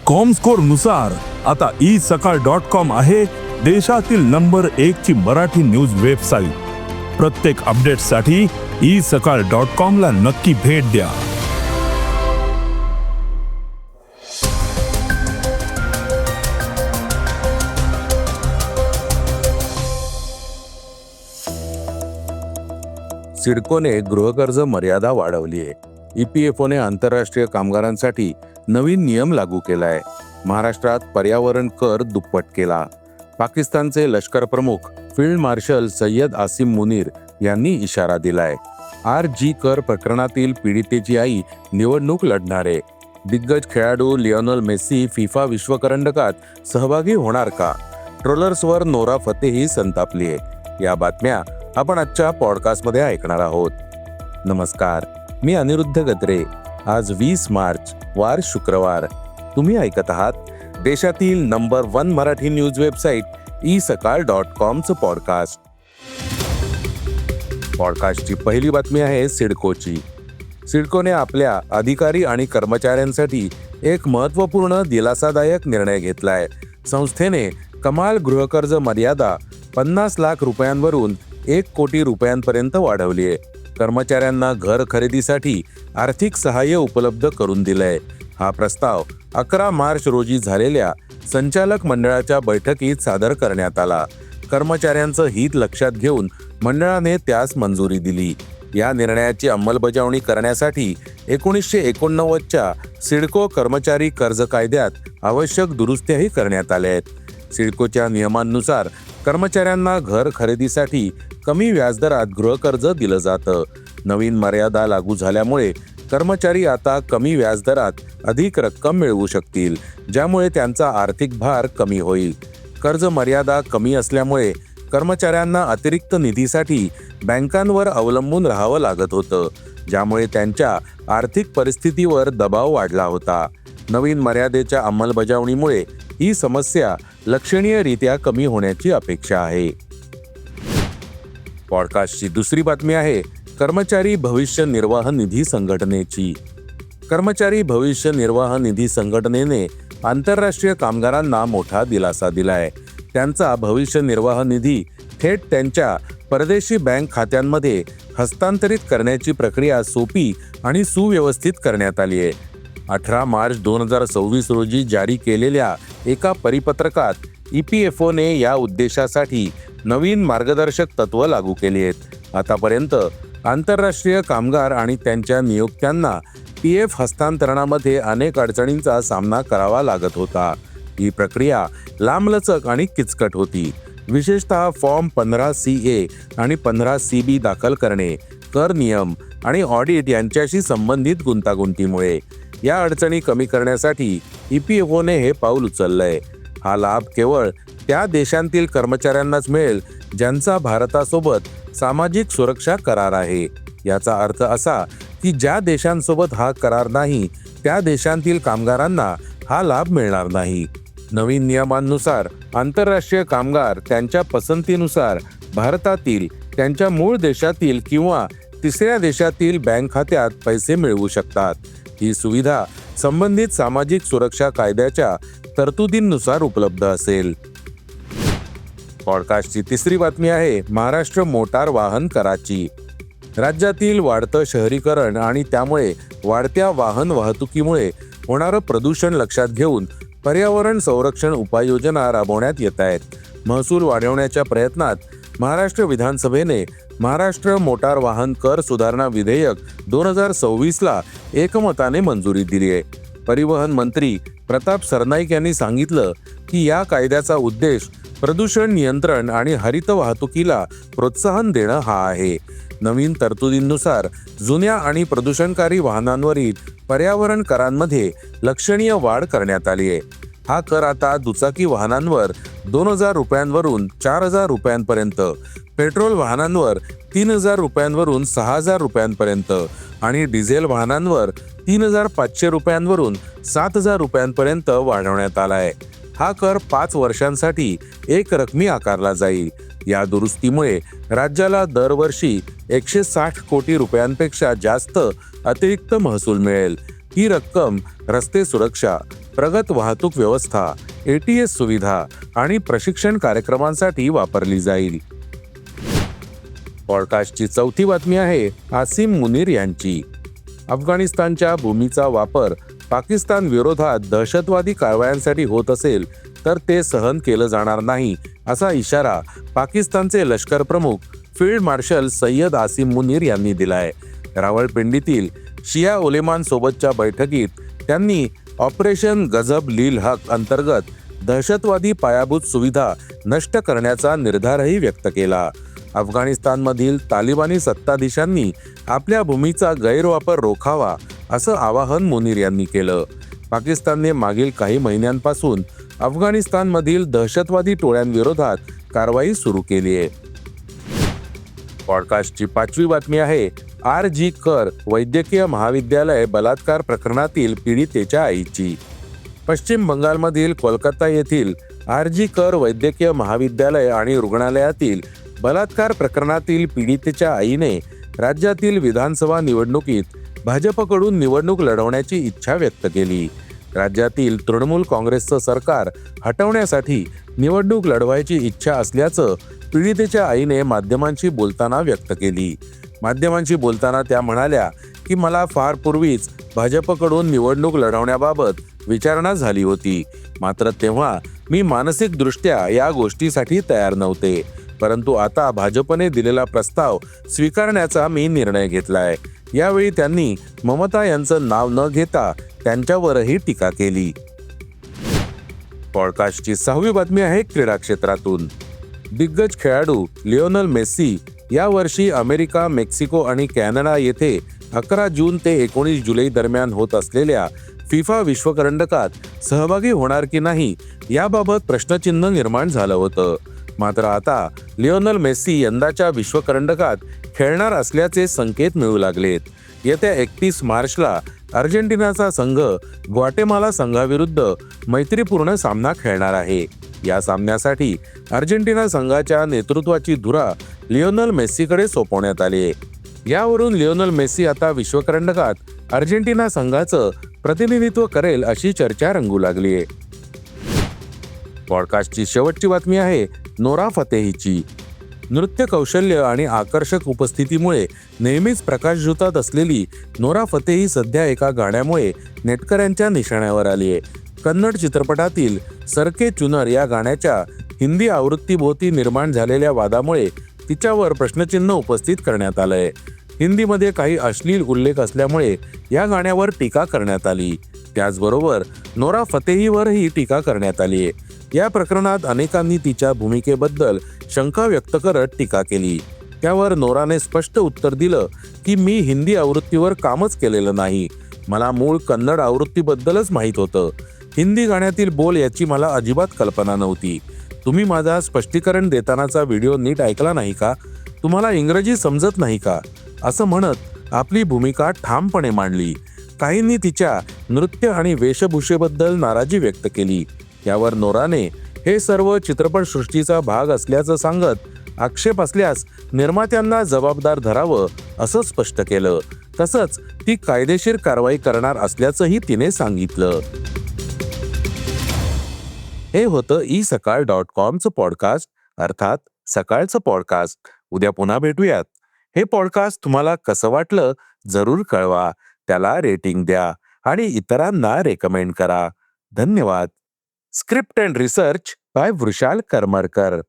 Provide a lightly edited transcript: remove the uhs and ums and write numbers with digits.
Comscore नुसार आता isakal.com आहे देशातील नंबर 1 ची मराठी न्यूज वेबसाईट। प्रत्येक अपडेटसाठी isakal.com ला नक्की भेट द्या। सिडकोने गृहकर्ज मर्यादा वाढवली आहे। EPFOने आंतरराष्ट्रीय कामगारांसाठी नवीन नियम लागू केलाय। महाराष्ट्रात पर्यावरण कर दुप्पट केला। पाकिस्तानचे लष्कर प्रमुख फील्ड मार्शल सय्यद आसिम मुनीर यांनी इशारा दिलाय। RG कर प्रकरणातील पीडितेची आई निवडणूक लढणार आहे। दिग्गज खेळाडू लिओनेल मेसी फिफा विश्वकरंडकात सहभागी होणार का? ट्रोलर्सवर नोरा फतेही संतापली आहे। या बातम्या आपण आजच्या पॉडकास्टमध्ये ऐकणार आहोत। नमस्कार, मी अनिरुद्ध गत्रे। आज 20 मार्च वार शुक्रवार। तुम्ही ऐकत आहात देशातील नंबर 1 मराठी न्यूज वेबसाईट isakal.comचं पॉडकास्ट। पॉडकास्टची पहिली बातमी आहे सिडकोची। सिडकोने आपल्या अधिकारी आणि कर्मचाऱ्यांसाठी एक महत्त्वपूर्ण दिलासादायक निर्णय घेतलाय। संस्थेने कमाल गृहकर्ज मर्यादा 50 लाख रुपयांवरून 1 कोटी रुपयांपर्यंत वाढवली आहे। कर्मचाऱ्यांना घर खरेदीसाठी आर्थिक सहाय्य उपलब्ध करून दिलंय। हा प्रस्ताव 11 मार्च रोजी झालेल्या संचालक मंडळाच्या बैठकीत सादर करण्यात आला। कर्मचाऱ्यांचं हित लक्षात घेऊन मंडळाने त्यास मंजुरी दिली। या निर्णयाची अंमलबजावणी करण्यासाठी 1989च्या सिडको कर्मचारी कर्ज कायद्यात आवश्यक दुरुस्त्याही करण्यात आल्या आहेत। सिडकोच्या नियमांनुसार कर्मचाऱ्यांना घर खरेदीसाठी कमी व्याजदरात गृहकर्ज दिलं जातं। नवीन मर्यादा लागू झाल्यामुळे कर्मचारी आता कमी व्याजदरात अधिक रक्कम मिळवू शकतील, ज्यामुळे त्यांचा आर्थिक भार कमी होईल। कर्ज मर्यादा कमी असल्यामुळे कर्मचाऱ्यांना अतिरिक्त निधीसाठी बँकांवर अवलंबून राहावं लागत होतं, ज्यामुळे त्यांच्या आर्थिक परिस्थितीवर दबाव वाढला होता। नवीन मर्यादेच्या अंमलबजावणीमुळे ही समस्या लक्षणीयरित्या कमी होण्याची अपेक्षा आहे। पॉडकास्टची दुसरी बातमी आहे कर्मचारी भविष्य निर्वाह निधी संघटनेची। कर्मचारी भविष्य निर्वाह निधी संघटनेने आंतरराष्ट्रीय कामगारांना मोठा दिलासा दिलाय। त्यांचा भविष्य निर्वाह निधी थेट त्यांच्या परदेशी बँक खात्यांमध्ये हस्तांतरित करण्याची प्रक्रिया सोपी आणि सुव्यवस्थित करण्यात आली आहे। 18 मार्च 2026 रोजी जारी केलेल्या एका परिपत्रकात EPFOने या उद्देशासाठी नवीन मार्गदर्शक तत्त्व लागू केली आहेत। आतापर्यंत आंतरराष्ट्रीय कामगार आणि त्यांच्या नियोक्त्यांना PF हस्तांतरणामध्ये अनेक अडचणींचा सामना करावा लागत होता। ही प्रक्रिया लांबलचक आणि किचकट होती, विशेषतः फॉर्म 15CA आणि 15CB दाखल करणे, कर नियम आणि ऑडिट यांच्याशी संबंधित गुंतागुंतीमुळे। या अडचणी कमी करण्यासाठी EPFOने हे पाऊल उचललंय। हा लाभ केवळ त्या देशांतील कर्मचाऱ्यांनाच मिळेल ज्यांचा भारतासोबत सामाजिक सुरक्षा करार आहे। याचा अर्थ असा की ज्या देशांसोबत हा करार नाही त्या देशांतील कामगारांना हा लाभ मिळणार नाही। नवीन नियमांनुसार आंतरराष्ट्रीय कामगार त्यांच्या पसंतीनुसार भारतातील, त्यांच्या मूळ देशातील किंवा तिसऱ्या देशातील बँक खात्यात पैसे मिळवू शकतात। ही सुविधा संबंधित सामाजिक सुरक्षा कायद्याच्या तरतुदींनुसार उपलब्ध असेल। पॉडकास्टची तिसरी बातमी आहे महाराष्ट्र मोटार वाहन कराची। राज्यातील वाढतं शहरीकरण आणि त्यामुळे वाढत्या वाहन वाहतुकीमुळे होणारं प्रदूषण लक्षात घेऊन पर्यावरण संरक्षण उपाययोजना राबवण्यात येत आहेत। महसूल वाढवण्याच्या प्रयत्नात महाराष्ट्र विधानसभेने महाराष्ट्र मोटार वाहन कर सुधारणा विधेयक 2026ला एकमताने मंजुरी दिली आहे। परिवहन मंत्री प्रताप सरनाईक यांनी सांगितलं की या कायद्याचा उद्देश प्रदूषण नियंत्रण आणि हरित वाहतुकीला प्रोत्साहन देणं हा आहे। नवीन तरतुदींनुसार जुन्या आणि प्रदूषणकारी वाहनांवरील पर्यावरण करांमध्ये लक्षणीय वाढ करण्यात आली आहे। हा कर आता दुचाकी वाहनांवर 2000 रुपयांवरून 4000 रुपयांपर्यंत, पेट्रोल वाहनांवर 3000 रुपयांवरून 6000 रुपयांपर्यंत आणि डिझेल वाहनांवर 3500 रुपयांवरून 7000 रुपयांपर्यंत वाढवण्यात आला आहे। हा कर 5 वर्षांसाठी एक रकमी आकारला जाईल। या दुरुस्तीमुळे राज्याला दरवर्षी 160 कोटी रुपयांपेक्षा जास्त अतिरिक्त महसूल मिळेल। ही रक्कम रस्ते सुरक्षा, प्रगत वाहतूक व्यवस्था, ATS सुविधा आणि प्रशिक्षण कार्यक्रमांसाठी वापरली जाईल. पॉडकास्टची चौथी बातमी आहे आसिम मुनीर यांची. अफगाणिस्तानच्या भूमीचा वापर पाकिस्तान विरोधात दहशतवादी कारवायांसाठी होत असेल तर ते सहन केलं जाणार नाही, असा इशारा पाकिस्तानचे लष्कर प्रमुख फील्ड मार्शल सय्यद आसिम मुनीर यांनी दिलाय. रावळपिंडीतील शिया उलेमान सोबतच्या बैठकीत त्यांनी ऑपरेशन गझब लील हक अंतर्गत दहशतवादी पायाभूत सुविधा नष्ट करण्याचा निर्धारही व्यक्त केला. अफगाणिस्तानमधील तालिबानी सत्ताधीशांनी आपल्या भूमीचा गैरवापर रोखावा असं आवाहन मुनीर यांनी केलं. पाकिस्तानने मागील काही महिन्यांपासून अफगाणिस्तानमधील दहशतवादी टोळ्यांविरोधात कारवाई सुरू केली आहे. पॉडकास्टची पाचवी बातमी आहे RG कर वैद्यकीय महाविद्यालय बलात्कार प्रकरणातील पीडितेच्या आईची. पश्चिम बंगालमधील कोलकाता येथील RG कर वैद्यकीय महाविद्यालय आणि रुग्णालयातील बलात्कार प्रकरणातील पीडितेच्या आईने राज्यातील विधानसभा निवडणुकीत भाजपकडून निवडणूक लढवण्याची इच्छा व्यक्त केली. राज्यातील तृणमूल काँग्रेसचं सरकार हटवण्यासाठी निवडणूक लढवायची इच्छा असल्याचं पीडितेच्या आईने माध्यमांशी बोलताना व्यक्त केली. माध्यमांशी बोलताना त्या म्हणाल्या की मला फार पूर्वीच भाजपकडून निवडणूक लढवण्याबाबत विचारणा झाली होती, मात्र तेव्हा मी मानसिकदृष्ट्या या गोष्टीसाठी तयार नव्हते, परंतु आता भाजपने दिलेला प्रस्ताव स्वीकारण्याचा मी निर्णय घेतलाय. यावेळी त्यांनी ममता यांचं नाव न घेता त्यांच्यावरही टीका केली. पॉडकास्टची सहावी बातमी आहे क्रीडा क्षेत्रातून. दिग्गज खेळाडू लिओनल मेस्सी यावर्षी अमेरिका, मेक्सिको आणि कॅनडा येथे 11 जून ते 19 जुलै दरम्यान होत असलेल्या फिफा विश्वकरंडकात सहभागी होणार की नाही याबाबत प्रश्नचिन्ह निर्माण झालं होतं. मात्र आता लिओनल मेस्सी यंदाच्या विश्वकरंडकात खेळणार असल्याचे संकेत मिळू लागलेत. येत्या 31 मार्चला अर्जेंटिनाचा संघ ग्वाटेमाला संघाविरुद्ध मैत्रीपूर्ण सामना खेळणार आहे. या सामन्यासाठी अर्जेंटिना संघाच्या नेतृत्वाची धुरा लिओनल मेस्सीकडे सोपवण्यात आली आहे. यावरून लिओनल मेस्सी आता विश्वकरंडकात अर्जेंटिना संघाचं प्रतिनिधित्व करेल अशी चर्चा रंगू लागली आहे. पॉडकास्टची शेवटची बातमी आहे नोरा फतेहीची. नृत्य कौशल्य आणि आकर्षक उपस्थितीमुळे नेहमीच प्रकाशझोतात असलेली नोरा फतेही सध्या एका गाण्यामुळे नेटकऱ्यांच्या निशाण्यावर आली आहे. कन्नड चित्रपटातील सरके चुनर या गाण्याच्या हिंदी आवृत्तीभोवती निर्माण झालेल्या वादामुळे तिच्यावर प्रश्नचिन्ह उपस्थित करण्यात आलंय. हिंदीमध्ये काही अश्लील उल्लेख असल्यामुळे या गाण्यावर टीका करण्यात आली. त्याचबरोबर नोरा फतेहीवरही टीका करण्यात आली आहे. या प्रकरणात अनेकांनी तिच्या भूमिकेबद्दल शंका व्यक्त करत टीका केली. त्यावर नोराने स्पष्ट उत्तर दिलं की मी हिंदी आवृत्तीवर कामच केलेलं नाही, मला मूळ कन्नड आवृत्तीबद्दलच माहीत होतं. हिंदी गाण्यातील बोल याची मला अजिबात कल्पना नव्हती. तुम्ही माझा स्पष्टीकरण देतानाचा व्हिडिओ नीट ऐकला नाही का? तुम्हाला इंग्रजी समजत नाही का? असं म्हणत आपली भूमिका ठामपणे मांडली. काहींनी तिच्या नृत्य आणि वेशभूषेबद्दल नाराजी व्यक्त केली. यावर नोराने हे सर्व चित्रपटसृष्टीचा भाग असल्याचं सांगत आक्षेप असल्यास निर्मात्यांना जबाबदार धरावं असं स्पष्ट केलं. तसंच ती कायदेशीर कारवाई करणार असल्याचंही तिने सांगितलं. हे होतं isakal.com पॉडकास्ट, अर्थात सकाळचं पॉडकास्ट. उद्या पुन्हा भेटूयात. हे पॉडकास्ट तुम्हाला कसं वाटलं जरूर कळवा. त्याला रेटिंग द्या आणि इतरांना रेकमेंड करा. धन्यवाद. Script and research by Vrushal Karmarkar.